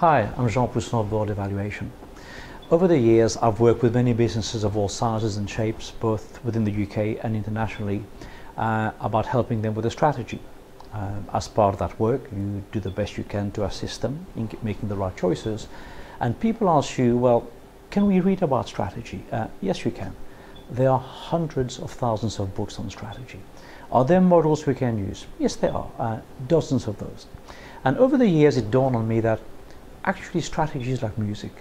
Hi, I'm Jean Poussin of Board Evaluation. Over the years, I've worked with many businesses of all sizes and shapes, both within the UK and internationally, about helping them with a strategy. As part of that work, you do the best you can to assist them in making the right choices. And people ask you, well, can we read about strategy? Yes, you can. There are hundreds of thousands of books on strategy. Are there models we can use? Yes, there are, dozens of those. And over the years, it dawned on me that actually strategy is like music,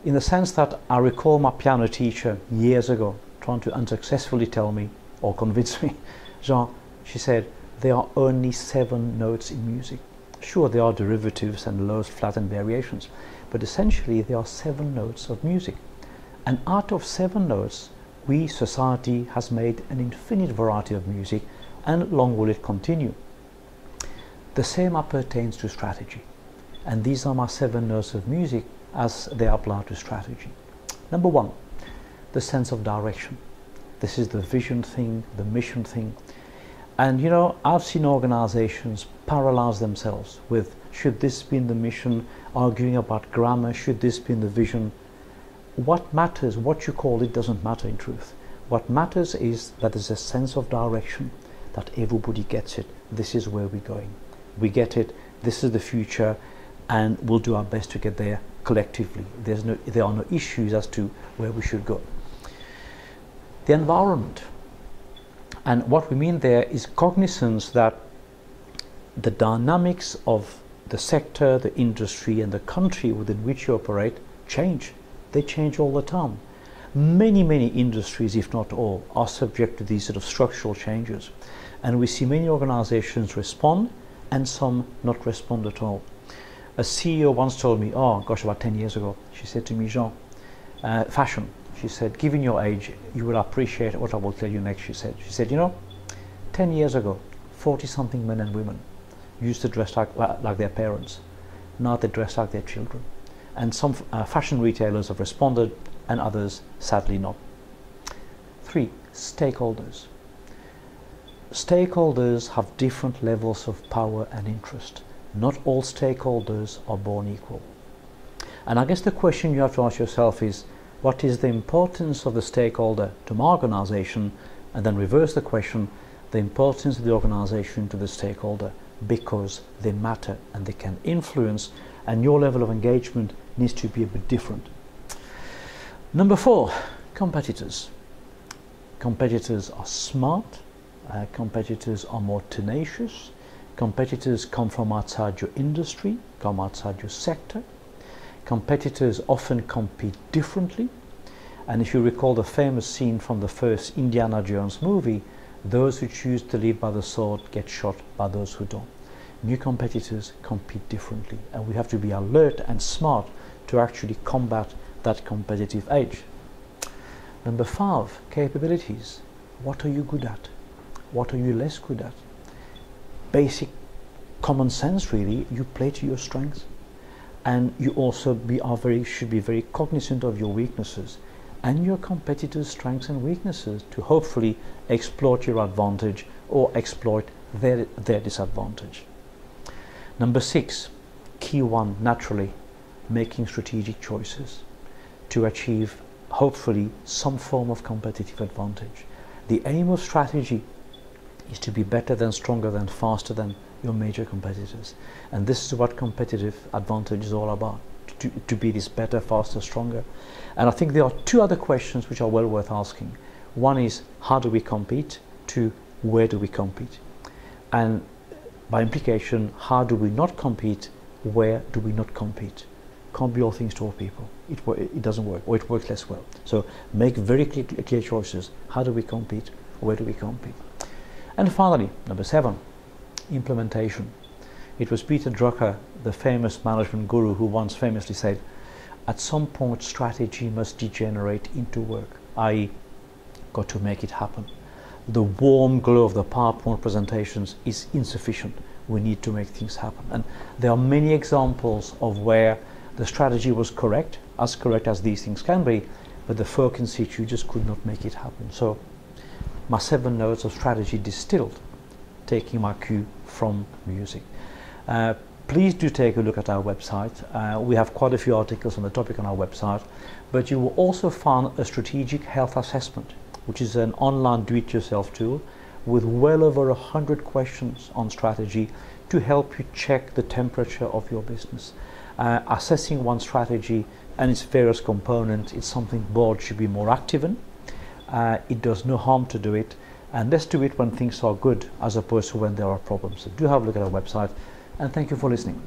in the sense that I recall my piano teacher years ago trying to unsuccessfully tell me or convince me, Jean, she said, there are only 7 notes in music. Sure, there are derivatives and lows, flat and variations, but essentially there are 7 notes of music. And out of 7 notes, we, society, has made an infinite variety of music, and long will it continue. The same pertains to strategy. And these are my 7 notes of music as they apply to strategy. Number 1, the sense of direction. This is the vision thing, the mission thing. And you know, I've seen organizations paralyze themselves with, should this be in the mission, arguing about grammar, should this be in the vision. What matters, what you call it, doesn't matter in truth. What matters is that there's a sense of direction, that everybody gets it. This is where we're going. We get it, this is the future, and we'll do our best to get there collectively. There are no issues as to where we should go. The environment. And what we mean there is cognizance that the dynamics of the sector, the industry, and the country within which you operate change. They change all the time. Many industries, if not all, are subject to these sort of structural changes. And we see many organizations respond and some not respond at all. A CEO once told me, oh gosh, about 10 years ago, she said to me, Jean, fashion, she said, given your age, you will appreciate what I will tell you next, she said, you know, 10 years ago, 40-something men and women used to dress like their parents. Now they dress like their children. And some fashion retailers have responded and others sadly not. 3, stakeholders. Stakeholders have different levels of power and interest. Not all stakeholders are born equal. And I guess the question you have to ask yourself is, what is the importance of the stakeholder to my organization? And then reverse the question, the importance of the organization to the stakeholder, because they matter and they can influence, and your level of engagement needs to be a bit different. Number 4, competitors. Competitors are smart, competitors are more tenacious, competitors come from outside your industry, come outside your sector. Competitors often compete differently, and if you recall the famous scene from the first Indiana Jones movie, those who choose to live by the sword get shot by those who don't. New competitors compete differently, and we have to be alert and smart to actually combat that competitive edge. Number 5, capabilities. What are you good at? What are you less good at? Basic common sense, really. You play to your strengths, and you also should be very cognizant of your weaknesses and your competitors' strengths and weaknesses to hopefully exploit your advantage or exploit their disadvantage. Number 6, key one, naturally, making strategic choices to achieve hopefully some form of competitive advantage. The aim of strategy is to be better than, stronger than, faster than your major competitors. And this is what competitive advantage is all about, to be this better, faster, stronger. And I think there are 2 other questions which are well worth asking. One is, how do we compete? 2, where do we compete? And by implication, how do we not compete? Where do we not compete? Can't be all things to all people. It doesn't work, or it works less well. So make very clear choices. How do we compete? Where do we compete? And finally, number 7, implementation. It was Peter Drucker, the famous management guru, who once famously said, at some point strategy must degenerate into work, i.e. got to make it happen. The warm glow of the PowerPoint presentations is insufficient. We need to make things happen. And there are many examples of where the strategy was correct as these things can be, but the folk in situ just could not make it happen. So my 7 notes of strategy distilled, taking my cue from music. please do take a look at our website. We have quite a few articles on the topic on our website, but you will also find a strategic health assessment, which is an online do-it-yourself tool with well over 100 questions on strategy to help you check the temperature of your business. Assessing one strategy and its various components is something boards should be more active in. It does no harm to do it, and let's do it when things are good as opposed to when there are problems. So do have a look at our website, and thank you for listening.